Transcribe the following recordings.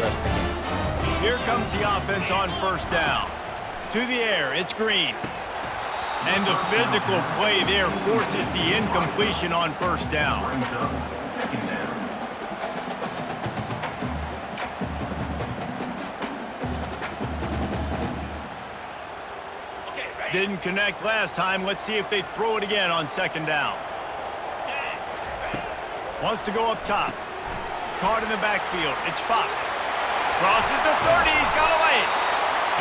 rest of the game. Here comes the offense on first down. To the air, it's Green. And the physical play there forces the incompletion on first down. Didn't connect last time. Let's see if they throw it again on second down. Wants to go up top. Caught in the backfield. It's Fox. Crosses the 30. He's got away.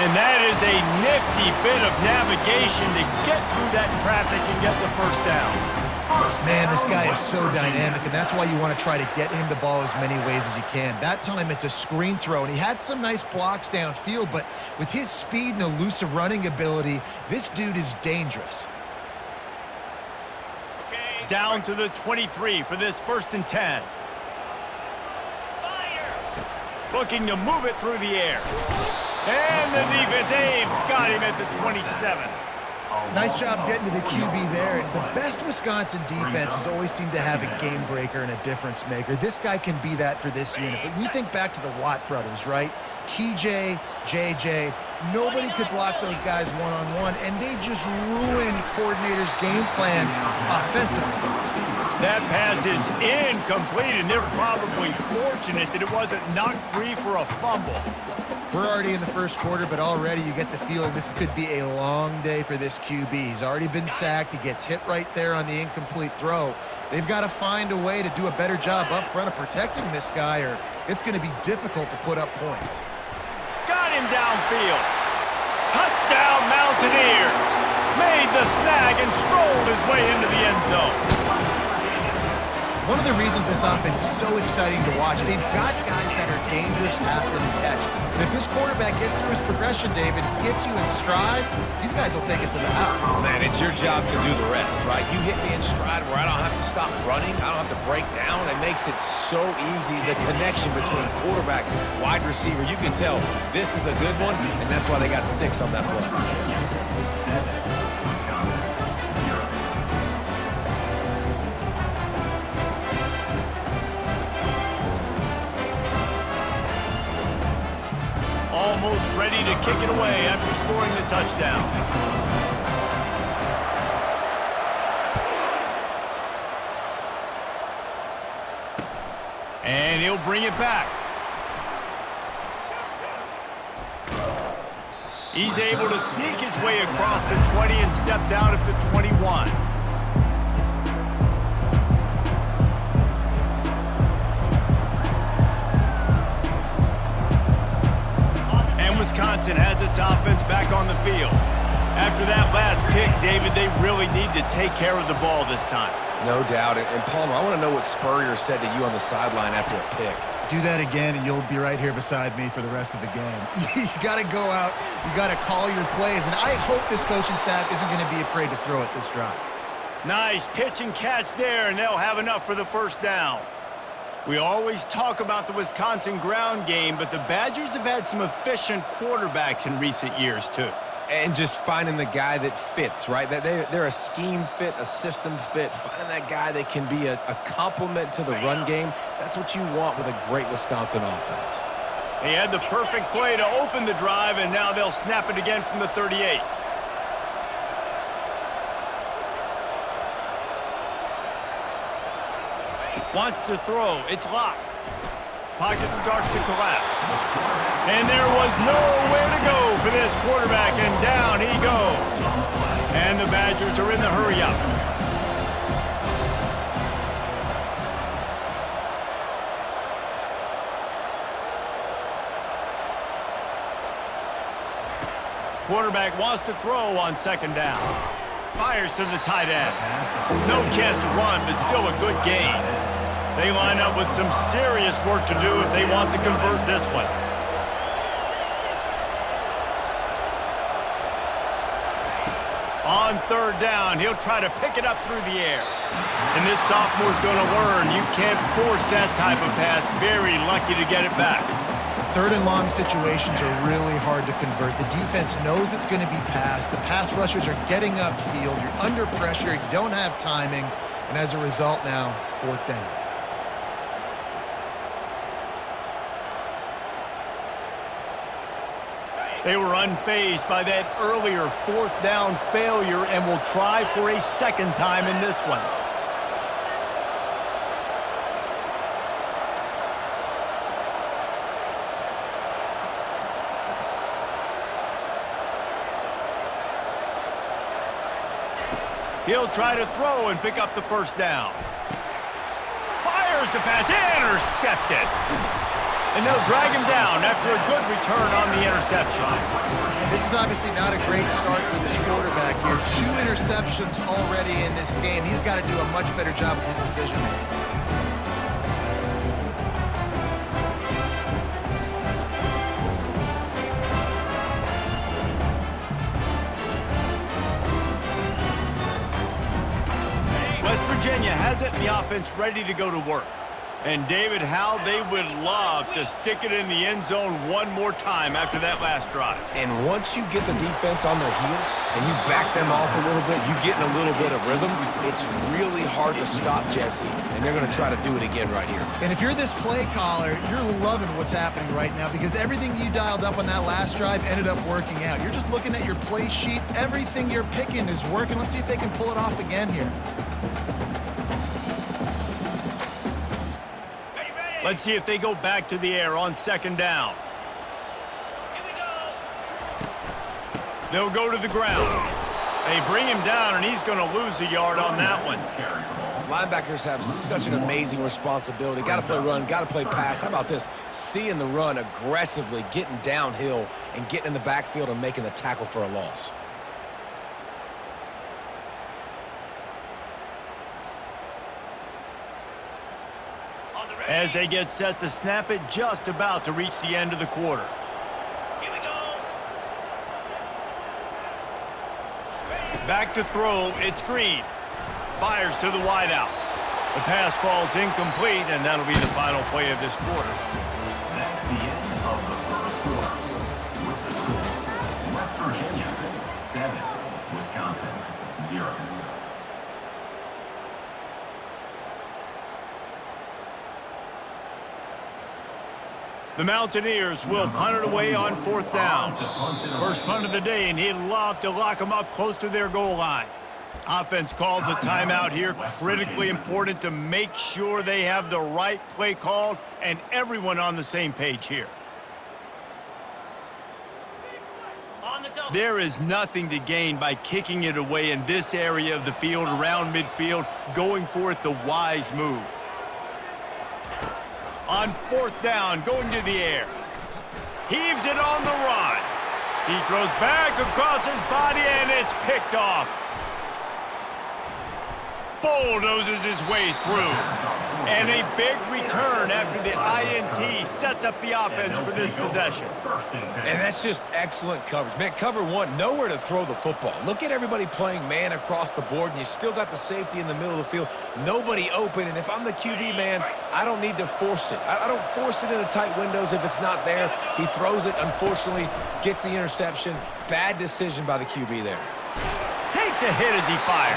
And that is a nifty bit of navigation to get through that traffic and get the first down. Man, this guy is so dynamic, and that's why you want to try to get him the ball as many ways as you can. That time, it's a screen throw, and he had some nice blocks downfield, but with his speed and elusive running ability, this dude is dangerous. Down to the 23 for this 1st and 10. Looking to move it through the air. And the defense, Dave, got him at the 27. Nice job getting to the QB there. The best Wisconsin defenses always seem to have a game breaker and a difference maker. This guy can be that for this unit. But you think back to the Watt brothers, right? TJ, JJ, nobody could block those guys one-on-one, and they just ruined coordinators' game plans offensively. That pass is incomplete, and they're probably fortunate that it wasn't knocked free for a fumble. We're already in the first quarter, but already you get the feeling this could be a long day for this QB. He's already been sacked. He gets hit right there on the incomplete throw. They've got to find a way to do a better job up front of protecting this guy, or it's going to be difficult to put up points. Got him downfield. Touchdown Mountaineers. Made the snag and strolled his way into the end zone. One of the reasons this offense is so exciting to watch, they've got guys that are dangerous after the catch. And if this quarterback gets through his progression, David, gets you in stride, these guys will take it to the house. Man, it's your job to do the rest, right? You hit me in stride where I don't have to stop running. I don't have to break down. It makes it so easy, the connection between quarterback, wide receiver. You can tell this is a good one, and that's why they got 6 on that play. Almost ready to kick it away after scoring the touchdown. And he'll bring it back. He's able to sneak his way across the 20 and steps out of the 21. Wisconsin has its offense back on the field. After that last pick, David, they really need to take care of the ball this time. No doubt. And Palmer, I want to know what Spurrier said to you on the sideline after a pick. Do that again, and you'll be right here beside me for the rest of the game. You got to go out. You got to call your plays, and I hope this coaching staff isn't going to be afraid to throw it this drive. Nice pitch and catch there, and they'll have enough for the first down. We always talk about the Wisconsin ground game, but the Badgers have had some efficient quarterbacks in recent years, too. And just finding the guy that fits, right? They're a scheme fit, a system fit. Finding that guy that can be a complement to the run game, that's what you want with a great Wisconsin offense. He had the perfect play to open the drive, and now they'll snap it again from the 38. Wants to throw. It's locked. Pocket starts to collapse. And there was nowhere to go for this quarterback, and down he goes. And the Badgers are in the hurry-up. Quarterback wants to throw on second down. Fires to the tight end. No chance to run, but still a good gain. They line up with some serious work to do if they want to convert this one. On third down, he'll try to pick it up through the air. And this sophomore's going to learn you can't force that type of pass. Very lucky to get it back. Third and long situations are really hard to convert. The defense knows it's going to be passed. The pass rushers are getting upfield. You're under pressure. You don't have timing. And as a result now, fourth down. They were unfazed by that earlier fourth down failure and will try for a second time in this one. He'll try to throw and pick up the first down. Fires the pass, intercepted. And they'll drag him down after a good return on the interception. This is obviously not a great start for this quarterback here. 2 interceptions already in this game. He's got to do a much better job with his decision-making. Virginia has it in the offense ready to go to work. And David, how they would love to stick it in the end zone one more time after that last drive. And once you get the defense on their heels and you back them off a little bit, you get in a little bit of rhythm, it's really hard to stop Jesse, and they're going to try to do it again right here. And if you're this play caller, you're loving what's happening right now because everything you dialed up on that last drive ended up working out. You're just looking at your play sheet. Everything you're picking is working. Let's see if they can pull it off again here. Let's see if they go back to the air on second down. They'll go to the ground. They bring him down, and he's going to lose a yard on that one. Linebackers have such an amazing responsibility. Got to play run, got to play pass. How about this? Seeing the run aggressively, getting downhill, and getting in the backfield and making the tackle for a loss. As they get set to snap it, just about to reach the end of the quarter. Here we go. Back to throw, it's Green. Fires to the wideout. The pass falls incomplete, and that'll be the final play of this quarter. That's the end of the first quarter. With the score, West Virginia 7, Wisconsin 0. The Mountaineers will punt it away on fourth down. First punt of the day, and he'd love to lock them up close to their goal line. Offense calls a timeout here. Critically important to make sure they have the right play called and everyone on the same page here. There is nothing to gain by kicking it away in this area of the field around midfield, going for it the wise move. On fourth down, going to the air. Heaves it on the run. He throws back across his body, and it's picked off. Bulldozes his way through. And a big return after the INT sets up the offense for this possession. And that's just excellent coverage. Man, cover one, nowhere to throw the football. Look at everybody playing man across the board, and you still got the safety in the middle of the field. Nobody open, and if I'm the QB, man, I don't need to force it. I don't force it into tight windows if it's not there. He throws it, unfortunately, gets the interception. Bad decision by the QB there. Takes a hit as he fires.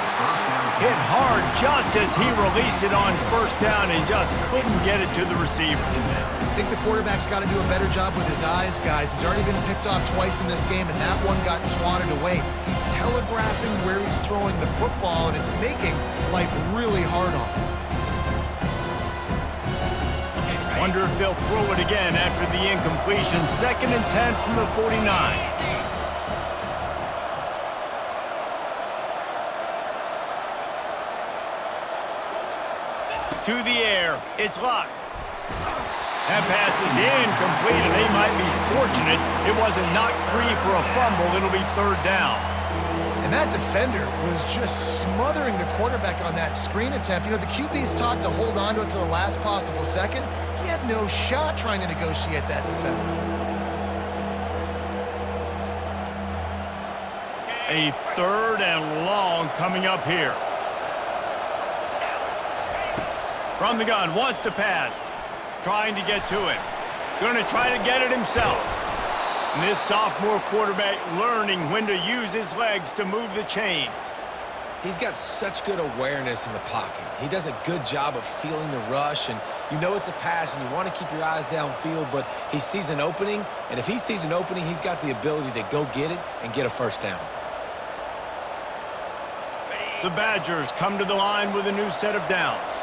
Hit hard just as he released it on first down and just couldn't get it to the receiver. I think the quarterback's got to do a better job with his eyes, guys. He's already been picked off twice in this game, and that one got swatted away. He's telegraphing where he's throwing the football, and it's making life really hard on him. Wonder if they'll throw it again after the incompletion. 2nd and 10 from the 49. To the air, it's Locke. That pass is incomplete, and they might be fortunate it wasn't knocked free for a fumble. It'll be third down. And that defender was just smothering the quarterback on that screen attempt. You know, the QB's taught to hold on to it to the last possible second. He had no shot trying to negotiate that defender. A 3rd and long coming up here. From the gun, wants to pass. Trying to get to it. Going to try to get it himself. And this sophomore quarterback learning when to use his legs to move the chains. He's got such good awareness in the pocket. He does a good job of feeling the rush and You know it's a pass, and you want to keep your eyes downfield, but he sees an opening, and if he sees an opening, he's got the ability to go get it and get a first down. The Badgers come to the line with a new set of downs.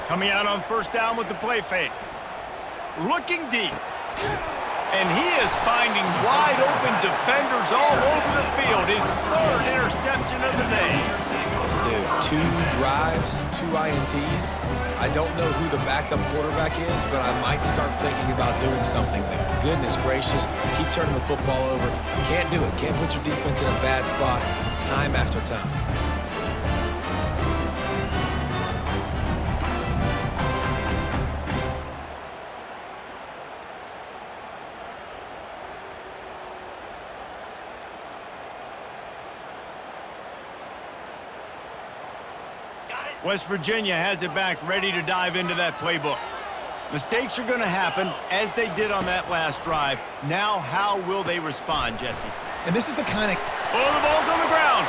Coming out on first down with the play fake. Looking deep. And he is finding wide open defenders all over the field. His third interception of the day. Dude, 2 drives, 2 INTs. I don't know who the backup quarterback is, but I might start thinking about doing something there. Goodness gracious, keep turning the football over. Can't do it. Can't put your defense in a bad spot time after time. West Virginia has it back, ready to dive into that playbook. Mistakes are going to happen, as they did on that last drive. Now, how will they respond, Jesse? And this is the kind of... Oh, the ball's on the ground.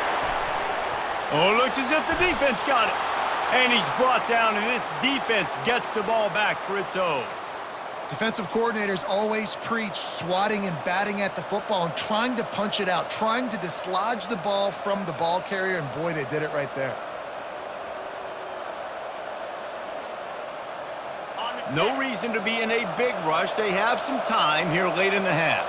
Oh, it looks as if the defense got it. And he's brought down, and this defense gets the ball back for its own. Defensive coordinators always preach swatting and batting at the football and trying to punch it out, trying to dislodge the ball from the ball carrier, and boy, they did it right there. No reason to be in a big rush. They have some time here late in the half.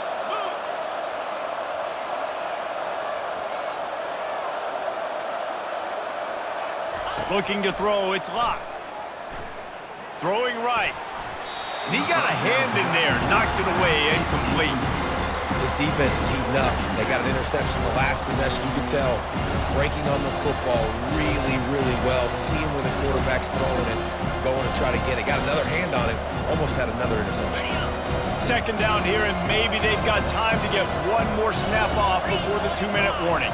Looking to throw, it's locked. Throwing right. And he got a hand in there, knocks it away, incomplete. This defense is heating up. They got an interception the last possession. You can tell breaking on the football really, really well. Seeing where the quarterback's throwing it, going to try to get it. Got another hand on it. Almost had another interception. Second down here, and maybe they've got time to get one more snap off before the 2-minute warning.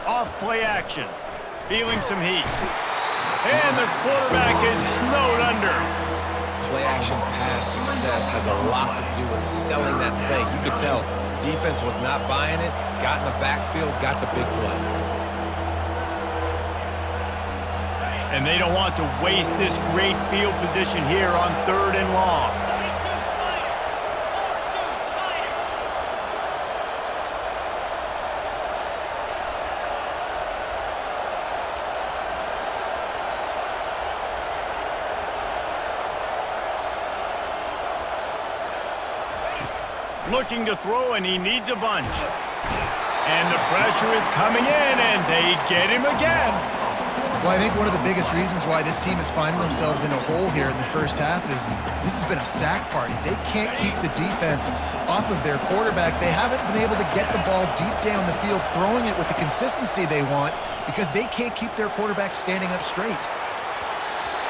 Off play action. Feeling some heat. And the quarterback is snowed under. Play-action pass success has a lot to do with selling that fake. You could tell defense was not buying it, got in the backfield, got the big play. And they don't want to waste this great field position here on 3rd and long. Looking to throw, and he needs a bunch. And the pressure is coming in, and they get him again. Well, I think one of the biggest reasons why this team is finding themselves in a hole here in the first half is this has been a sack party. They can't keep the defense off of their quarterback. They haven't been able to get the ball deep down the field, throwing it with the consistency they want because they can't keep their quarterback standing up straight.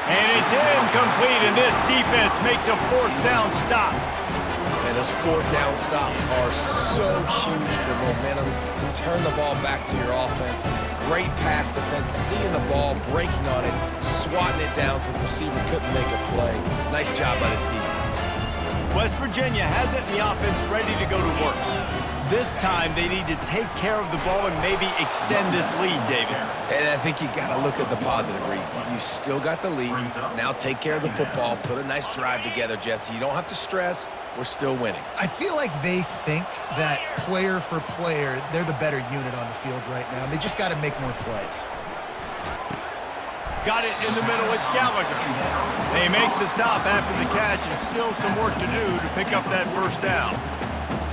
And it's incomplete, and this defense makes a 4th down stop. And those 4th down stops are so huge for momentum to turn the ball back to your offense. Great pass defense, seeing the ball, breaking on it, swatting it down so the receiver couldn't make a play. Nice job by this defense. West Virginia has it in the offense ready to go to work. This time they need to take care of the ball and maybe extend this lead, David. And I think you got to look at the positive reason. You still got the lead. Now take care of the football. Put a nice drive together, Jesse. You don't have to stress. We're still winning. I feel like they think that player for player, they're the better unit on the field right now. They just got to make more plays. Got it in the middle. It's Gallagher. They make the stop after the catch, and still some work to do to pick up that 1st down.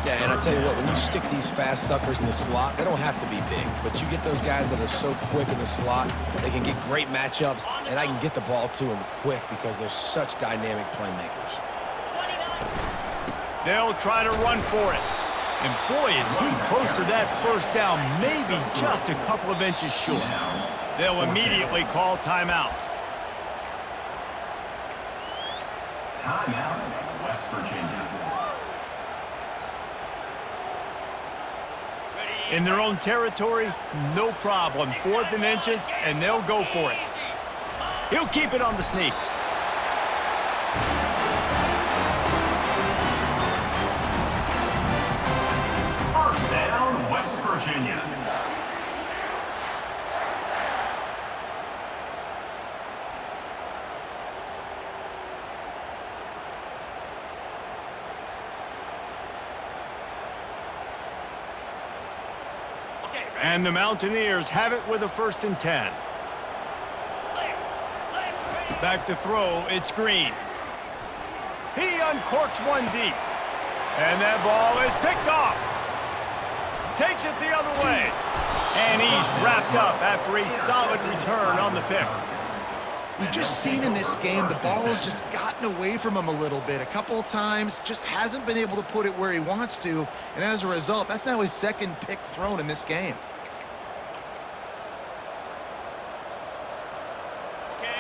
Yeah, and I tell you what, when you stick these fast suckers in the slot, they don't have to be big, but you get those guys that are so quick in the slot, they can get great matchups, and I can get the ball to them quick because they're such dynamic playmakers. They'll try to run for it. And boy, is he close to that 1st down, maybe just a couple of inches short. They'll immediately call timeout. Timeout, West Virginia. In their own territory, no problem. 4th and inches, and they'll go for it. He'll keep it on the sneak. Virginia. And the Mountaineers have it with a 1st and 10. Back to throw, it's Green. He uncorks one deep. And that ball is picked off. Takes it the other way. And he's wrapped up after a solid return on the pick. We've just seen in this game the ball has just gotten away from him a little bit. A couple of times, just hasn't been able to put it where he wants to. And as a result, that's now his 2nd pick thrown in this game.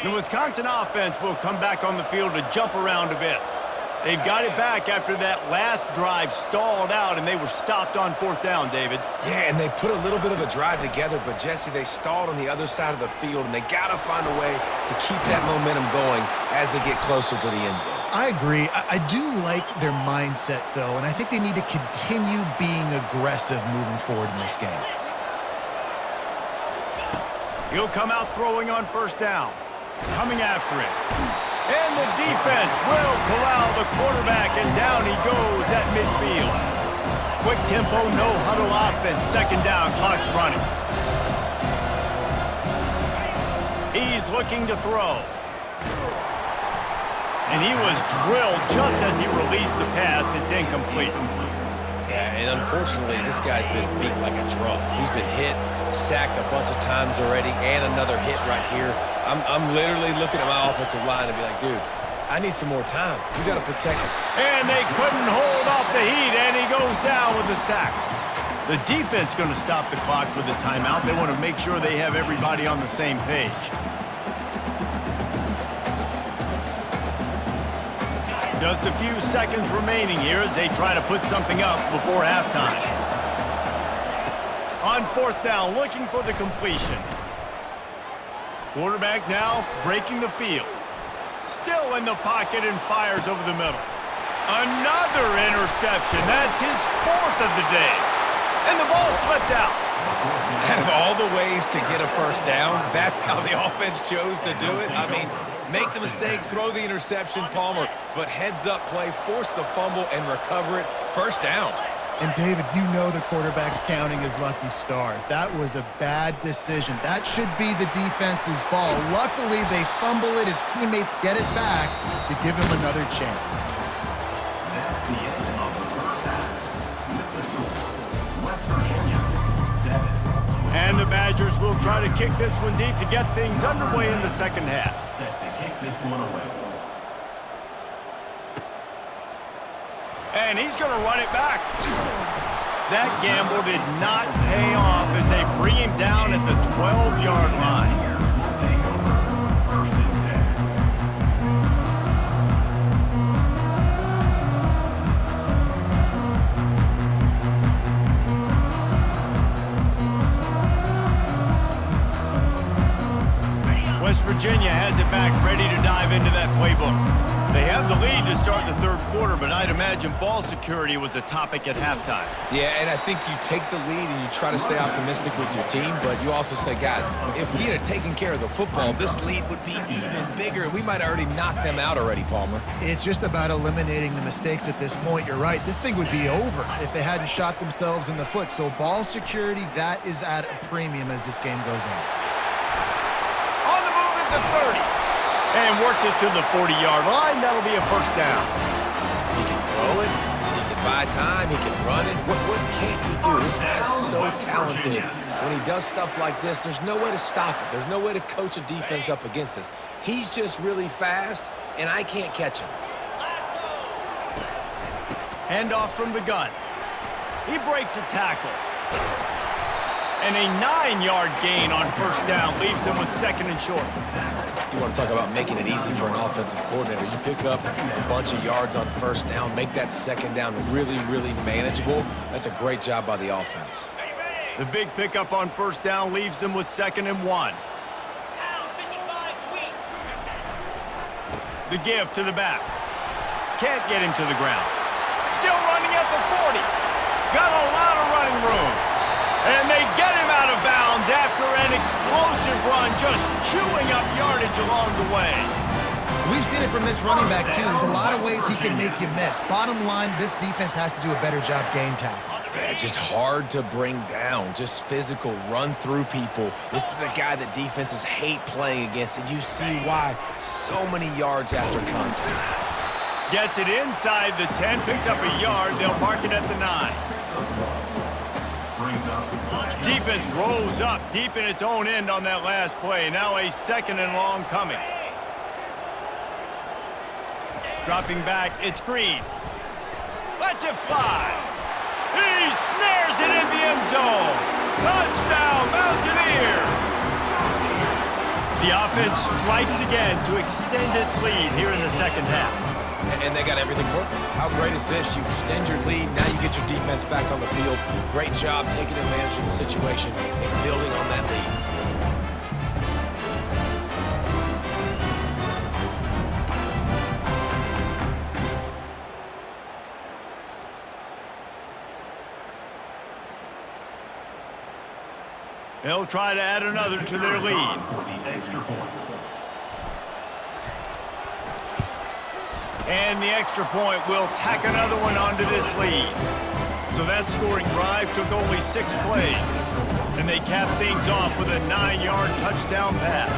The Wisconsin offense will come back on the field to jump around a bit. They've got it back after that last drive stalled out, and they were stopped on 4th down, David. Yeah, and they put a little bit of a drive together, but, Jesse, they stalled on the other side of the field, and they got to find a way to keep that momentum going as they get closer to the end zone. I agree. I do like their mindset, though, and I think they need to continue being aggressive moving forward in this game. He'll come out throwing on 1st down. Coming after it. And the defense will corral the quarterback, and down he goes at midfield. Quick tempo, no huddle offense. 2nd down, clock's running. He's looking to throw. And he was drilled just as he released the pass. It's incomplete. Yeah, and unfortunately, this guy's been beat like a drum. He's been hit, sacked a bunch of times already, and another hit right here. I'm literally looking at my offensive line and be like, dude, I need some more time. We got to protect him. And they couldn't hold off the heat, and he goes down with the sack. The defense going to stop the clock with a timeout. They want to make sure they have everybody on the same page. Just a few seconds remaining here as they try to put something up before halftime. On 4th down, looking for the completion. Quarterback now breaking the field. Still in the pocket and fires over the middle. Another interception. That's his 4th of the day. And the ball slipped out. Out of all the ways to get a 1st down, that's how the offense chose to do it. I mean, make the mistake, throw the interception, Palmer, but heads-up play, force the fumble, and recover it. 1st down. And, David, you know the quarterback's counting his lucky stars. That was a bad decision. That should be the defense's ball. Luckily, they fumble it. His teammates get it back to give him another chance. That's the end of the 1st half. With the score, West Virginia 7. And the Badgers will try to kick this one deep to get things underway in the 2nd half. Set to kick this one away. And he's going to run it back. That gamble did not pay off as they bring him down at the 12-yard line. Will take over 1st and 10. West Virginia has it back, ready to dive into that playbook. They have the lead to start the 3rd quarter, but I'd imagine ball security was a topic at halftime. Yeah, and I think you take the lead and you try to stay optimistic with your team, but you also say, guys, if we had taken care of the football, this lead would be even bigger, and we might have already knocked them out already, Palmer. It's just about eliminating the mistakes at this point. You're right. This thing would be over if they hadn't shot themselves in the foot. So ball security, that is at a premium as this game goes on. On the move at the 30. And works it to the 40-yard line. That'll be a 1st down. He can throw it. He can buy time. He can run it. What can't he do? This guy's so talented. When he does stuff like this, there's no way to stop it. There's no way to coach a defense up against this. He's just really fast, and I can't catch him. Handoff from the gun. He breaks a tackle. And a 9-yard gain on 1st down leaves him with 2nd and short. You want to talk about making it easy for an offensive coordinator. You pick up a bunch of yards on 1st down, make that 2nd down really, really manageable. That's a great job by the offense. The big pickup on 1st down leaves them with 2nd and 1. The give to the back. Can't get him to the ground. Still running at the 40. Got a lot of running room. And they get him out of bounds after an explosive run, just chewing up yardage along the way. We've seen it from this running back, too. There's a lot of ways he can make you miss. Bottom line, this defense has to do a better job game tackling. Yeah, just hard to bring down. Just physical, runs through people. This is a guy that defenses hate playing against, and you see why. So many yards after contact. Gets it inside the 10, picks up a yard. They'll mark it at the 9. Defense rolls up deep in its own end on that last play. Now a 2nd and long coming. Dropping back, it's Green. Lets it fly. He snares it in the end zone. Touchdown, Mountaineers! The offense strikes again to extend its lead here in the second half. And they got everything working. How great is this? You extend your lead, now you get your defense back on the field. Great job taking advantage of the situation and building on that lead. They'll try to add another to their lead. And the extra point will tack another one onto this lead. So that scoring drive took only 6 plays. And they cap things off with a 9-yard touchdown pass.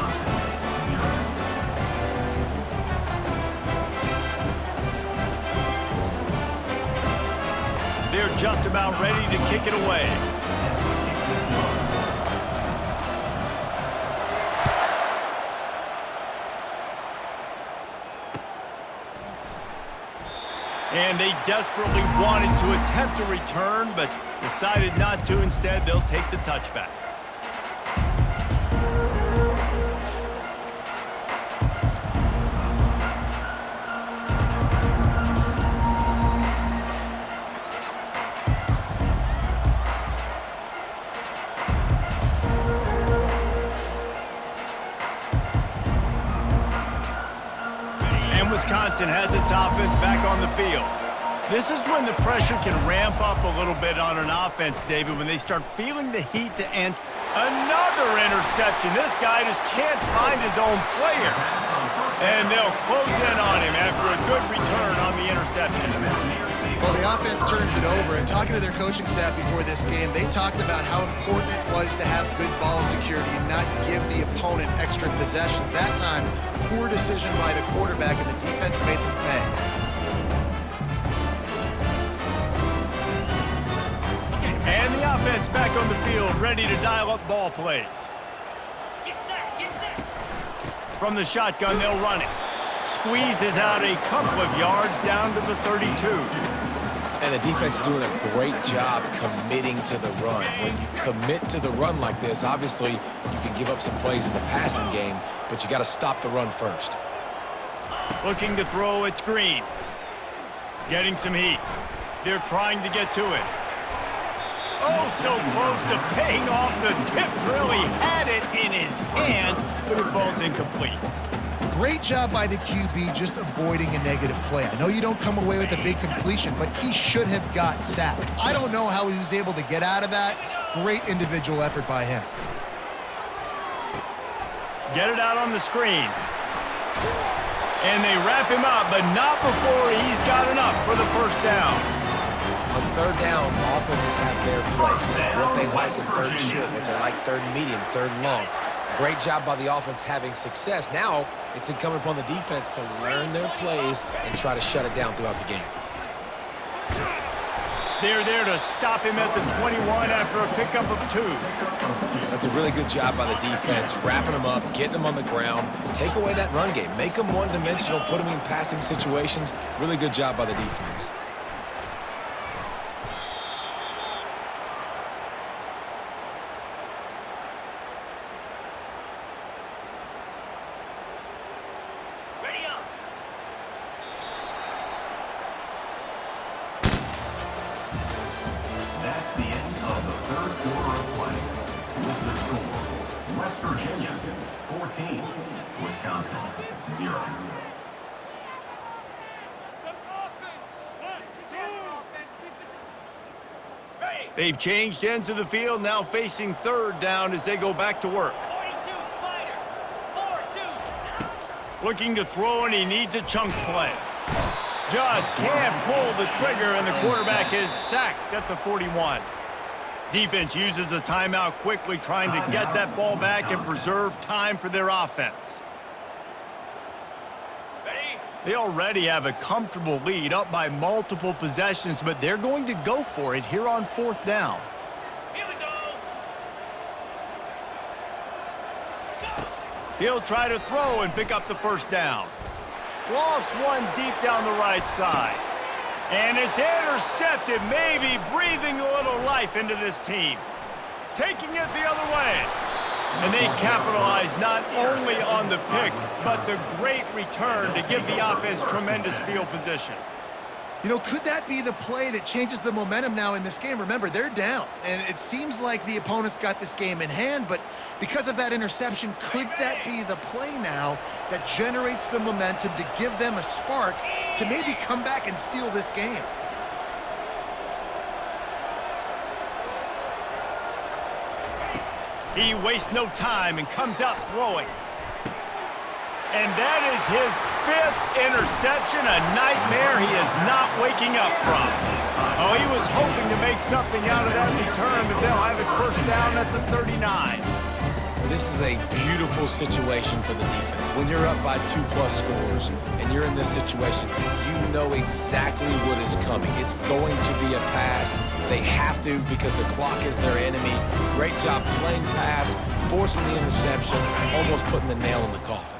They're just about ready to kick it away. And they desperately wanted to attempt a return, but decided not to. Instead, they'll take the touchback. Wisconsin has its offense back on the field. This is when the pressure can ramp up a little bit on an offense, David, when they start feeling the heat to end. Another interception. This guy just can't find his own players. And they'll close in on him after a good return on the interception. Well, the offense turns it over, and talking to their coaching staff before this game, they talked about how important it was to have good ball security and not give the opponent extra possessions. That time, poor decision by the quarterback, and the defense made them pay. And the offense back on the field, ready to dial up ball plays. Get set, get set. From the shotgun, they'll run it. Squeezes out a couple of yards down to the 32. And the defense doing a great job committing to the run. When you commit to the run like this, obviously you can give up some plays in the passing game, but you got to stop the run first. Looking to throw, it's Green. Getting some heat. They're trying to get to it. Oh, so close to paying off the tip drill. He had it in his hands, but it falls incomplete. Great job by the QB just avoiding a negative play. I know you don't come away with a big completion, but he should have got sacked. I don't know how he was able to get out of that. Great individual effort by him. Get it out on the screen. And they wrap him up, but not before he's got enough for the first down. On third down, offenses have their plays. What they like in third and short, what they like third and medium, third and long. Great job by the offense having success. Now it's incumbent upon the defense to learn their plays and try to shut it down throughout the game. They're there to stop him at the 21 after a pickup of 2. That's a really good job by the defense, wrapping them up, getting them on the ground, take away that run game, make them one-dimensional, put them in passing situations. Really good job by the defense. That's the end of the third quarter of play. With the score, West Virginia 14, Wisconsin 0. Ready. They've changed ends of the field, now facing third down as they go back to work. 42, Spider. 4-2. Looking to throw, and he needs a chunk play. Just can't pull the trigger, and the quarterback is sacked at the 41. Defense uses a timeout quickly, trying to get that ball back and preserve time for their offense. Ready? They already have a comfortable lead, up by multiple possessions, but they're going to go for it here on fourth down. Here we go. He'll try to throw and pick up the first down. Lost one deep down the right side. And it's intercepted, maybe breathing a little life into this team. Taking it the other way. And they capitalize not only on the pick, but the great return to give the offense tremendous field position. You know, could that be the play that changes the momentum now in this game? Remember, they're down, and it seems like the opponent's got this game in hand, but because of that interception, could that be the play now that generates the momentum to give them a spark to maybe come back and steal this game? He wastes no time and comes out throwing. And that is his fifth interception, a nightmare he is not waking up from. Oh, he was hoping to make something out of that return, but they'll have it first down at the 39. This is a beautiful situation for the defense. When you're up by 2+ scores and you're in this situation, you know exactly what is coming. It's going to be a pass. They have to because the clock is their enemy. Great job playing pass, forcing the interception, almost putting the nail in the coffin.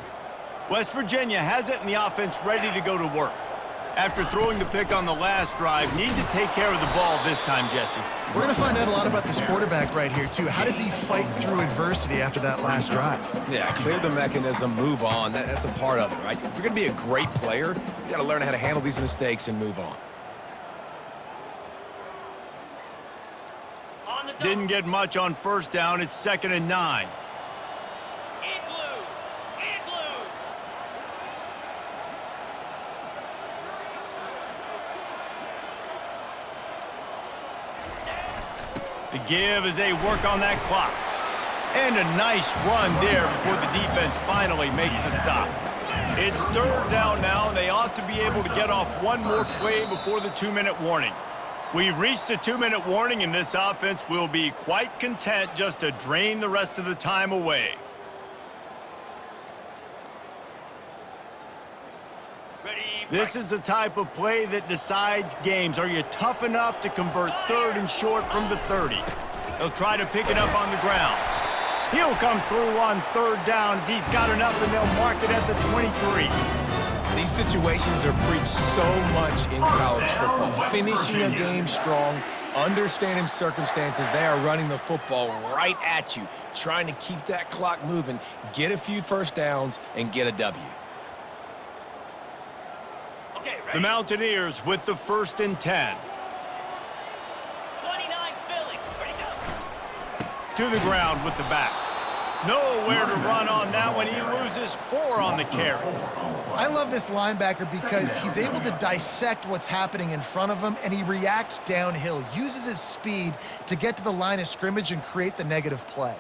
West Virginia has it in the offense ready to go to work. After throwing the pick on the last drive, need to take care of the ball this time, Jesse. We're going to find out a lot about this quarterback right here, too. How does he fight through adversity after that last drive? Yeah, clear the mechanism, move on. That's a part of it, right? If you're going to be a great player, you got to learn how to handle these mistakes and move on. On the double. Didn't get much on first down. It's 2nd and 9. Igloo. Igloo. The give as they work on that clock. And a nice run there before the defense finally makes the stop. It's third down now, and they ought to be able to get off one more play before the 2-minute warning. We've reached the 2-minute warning, and this offense will be quite content just to drain the rest of the time away. Ready? This is the type of play that decides games. Are you tough enough to convert third and short from the 30? They'll try to pick it up on the ground. He'll come through on third down as he's got enough, and they'll mark it at the 23. These situations are preached so much in college football. Finishing a game strong, understanding circumstances. They are running the football right at you, trying to keep that clock moving, get a few first downs, and get a W. Okay, The ready? Mountaineers with the 1st and 10. 29 Philly. Ready, go. To the ground with the back. Nowhere to run on that one. He loses 4 on the carry. I love this linebacker because he's able to dissect what's happening in front of him, and he reacts downhill, uses his speed to get to the line of scrimmage and create the negative play.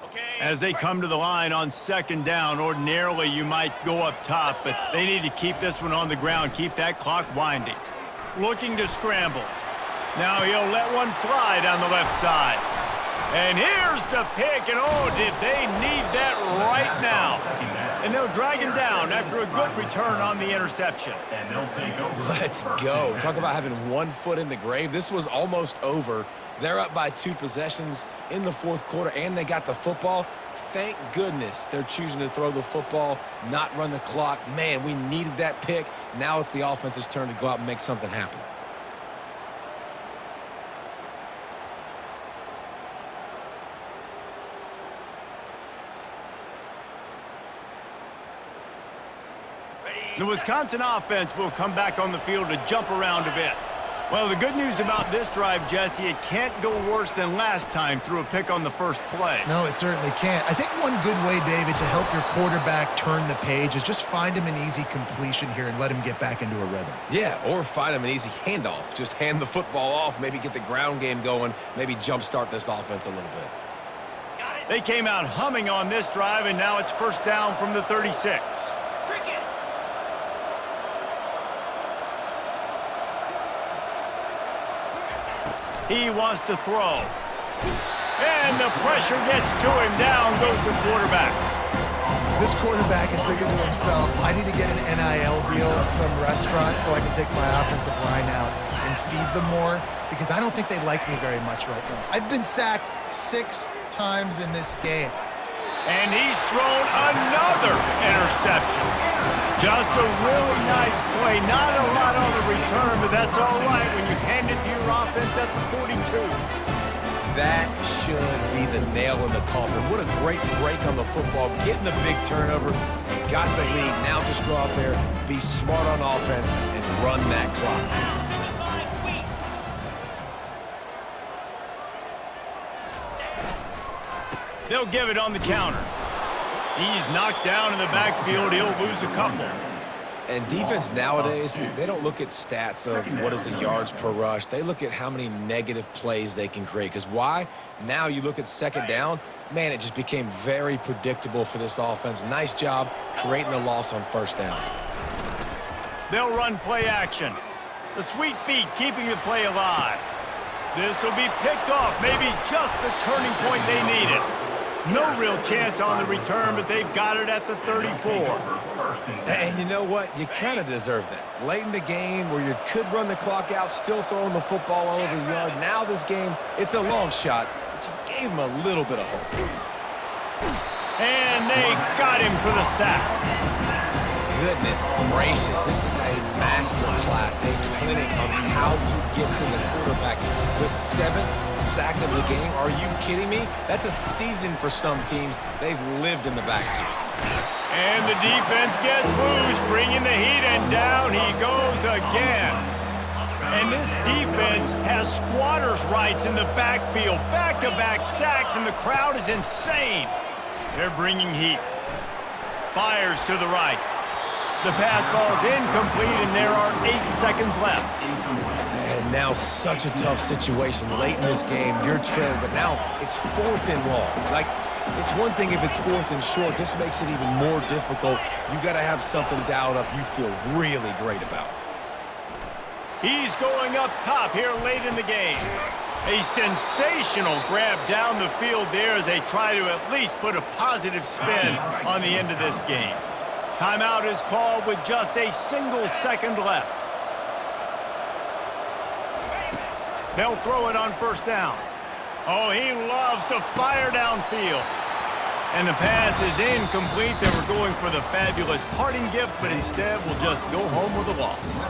Okay. As they come to the line on 2nd down, ordinarily you might go up top, but they need to keep this one on the ground, keep that clock winding. Looking to scramble. Now he'll let one fly down the left side. And here's the pick, and oh, did they need that right now. And they'll drag him down after a good return on the interception. And they'll take over. Let's go. Talk about having one foot in the grave. This was almost over. They're up by 2 possessions in the 4th quarter, and they got the football. Thank goodness they're choosing to throw the football, not run the clock. Man, we needed that pick. Now it's the offense's turn to go out and make something happen. The Wisconsin offense will come back on the field to jump around a bit. Well, the good news about this drive, Jesse, it can't go worse than last time through a pick on the first play. No, it certainly can't. I think one good way, David, to help your quarterback turn the page is just find him an easy completion here and let him get back into a rhythm. Yeah, or find him an easy handoff. Just hand the football off, maybe get the ground game going, maybe jumpstart this offense a little bit. They came out humming on this drive, and now it's first down from the 36. Cricket. He wants to throw. And the pressure gets to him. Down goes the quarterback. This quarterback is thinking to himself, I need to get an NIL deal at some restaurant so I can take my offensive line out and feed them more, because I don't think they like me very much right now. I've been sacked 6 times in this game. And he's thrown another interception. Just a really nice play. Not a lot on the return, but that's all right when you hand it to your offense at the 42. That should be the nail in the coffin. What a great break on the football, getting the big turnover, and got the lead. Now just go out there, be smart on offense, and run that clock. They'll give it on the counter. He's knocked down in the backfield. He'll lose a couple. And defense nowadays, they don't look at stats of what is the yards per rush. They look at how many negative plays they can create. Because why? Now you look at second down, man, it just became very predictable for this offense. Nice job creating the loss on first down. They'll run play action. The sweet feet keeping the play alive. This will be picked off. Maybe just the turning point they needed. No real chance on the return, but they've got it at the 34. And you know what? You kind of deserve that. Late in the game where you could run the clock out, still throwing the football all over the yard. Now this game, it's a long shot, but you gave him a little bit of hope. And they got him for the sack. Goodness gracious, this is a master class, a clinic on how to get to the quarterback. The 7th sack of the game, are you kidding me? That's a season for some teams. They've lived in the backfield. And the defense gets loose, bringing the heat, and down he goes again. And this defense has squatters' rights in the backfield. Back-to-back sacks, and the crowd is insane. They're bringing heat. Fires to the right. The pass falls incomplete, and there are 8 seconds left. And now such a tough situation late in this game. You're trailing, but now it's 4th and long. Like, it's one thing if it's 4th and short. This makes it even more difficult. You got to have something dialed up you feel really great about. He's going up top here late in the game. A sensational grab down the field there as they try to at least put a positive spin on the end of this game. Timeout is called with just a single second left. They'll throw it on first down. Oh, he loves to fire downfield. And the pass is incomplete. They were going for the fabulous parting gift, but instead will just go home with a loss.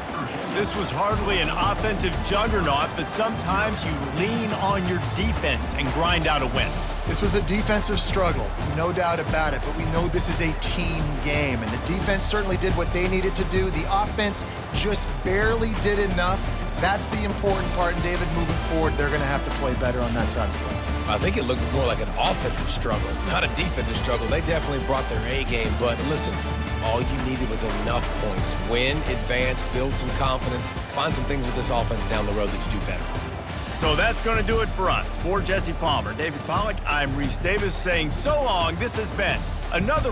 This was hardly an offensive juggernaut, but sometimes you lean on your defense and grind out a win. This was a defensive struggle, no doubt about it, but we know this is a team game, and the defense certainly did what they needed to do. The offense just barely did enough. That's the important part, and David, moving forward, they're going to have to play better on that side of the ball. I think it looked more like an offensive struggle, not a defensive struggle. They definitely brought their A game, but listen, all you needed was enough points. Win, advance, build some confidence, find some things with this offense down the road that you do better. So that's going to do it for us. For Jesse Palmer, David Pollack, I'm Reese Davis saying so long. This has been another